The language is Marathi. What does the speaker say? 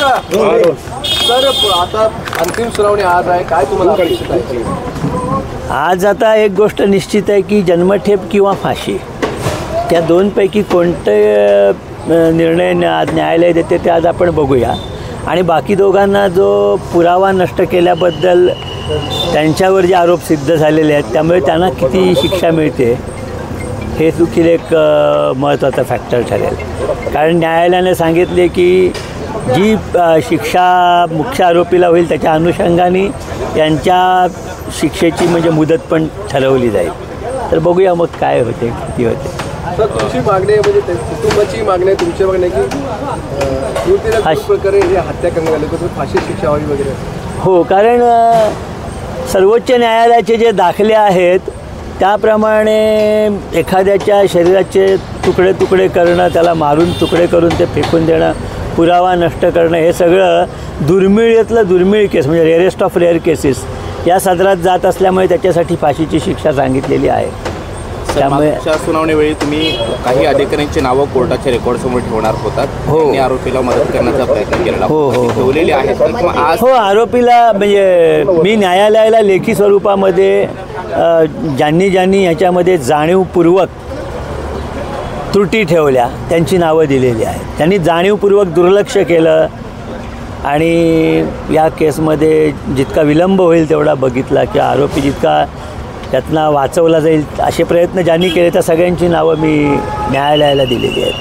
सर आता अंतिम सुनावणी आज आहे, काय तुम्हाला अपेक्षित आहे? आज आता एक गोष्ट निश्चित आहे की जन्मठेप किंवा फाशी त्या दोनपैकी कोणते निर्णय न्यायालय देते ते आज आपण बघूया. आणि बाकी दोघांना जो पुरावा नष्ट केल्याबद्दल त्यांच्यावर जे आरोप सिद्ध झालेले आहेत त्यामुळे त्यांना किती शिक्षा मिळते हे देखील एक महत्त्वाचा फॅक्टर ठरेल. कारण न्यायालयाने सांगितले की जी शिक्षा मुख्य आरोपीला होईल त्याच्या अनुषंगाने त्यांच्या शिक्षेची म्हणजे मुदत पण ठरवली जाईल. तर बघूया मग काय होते किती होते. सर तुमची मागणी म्हणजे कुटुंबाची मागणी आहे, तुमची मागणी आहे की प्रकारे हे हत्या करण्यात आली तर फाशी शिक्षा व्हावी वगैरे? हो, कारण सर्वोच्च न्यायालयाचे जे दाखले आहेत त्याप्रमाणे एखाद्याच्या शरीराचे तुकडे तुकडे करणं, त्याला मारून तुकडे करून ते फेकून देणं, पुरावा नष्ट करणं हे सगळं दुर्मिळातलं दुर्मिळ केस म्हणजे रेअरेस्ट ऑफ रेअर केसेस या सदरात जात असल्यामुळे त्याच्यासाठी फाशीची शिक्षा सांगितलेली आहे. त्यामुळे सुनावणीवेळी तुम्ही काही अधिकाऱ्यांची नावं कोर्टाच्या रेकॉर्डसमोर ठेवणार होतात. त्यांनी आरोपीला मदत करण्याचा प्रयत्न केला. ठेवलेली आहेत. हो, आरोपीला म्हणजे मी न्यायालयाला लेखी स्वरूपामध्ये ज्यांनी ह्याच्यामध्ये जाणीवपूर्वक त्रुटी ठेवल्या त्यांची नावं दिलेली आहेत. त्यांनी जाणीवपूर्वक दुर्लक्ष केलं आणि या केसमध्ये जितका विलंब होईल तेवढा बघितला किंवा आरोपी जितका त्यातनं वाचवला जाईल असे प्रयत्न ज्यांनी केले त्या सगळ्यांची नावं मी न्यायालयाला दिलेली आहेत.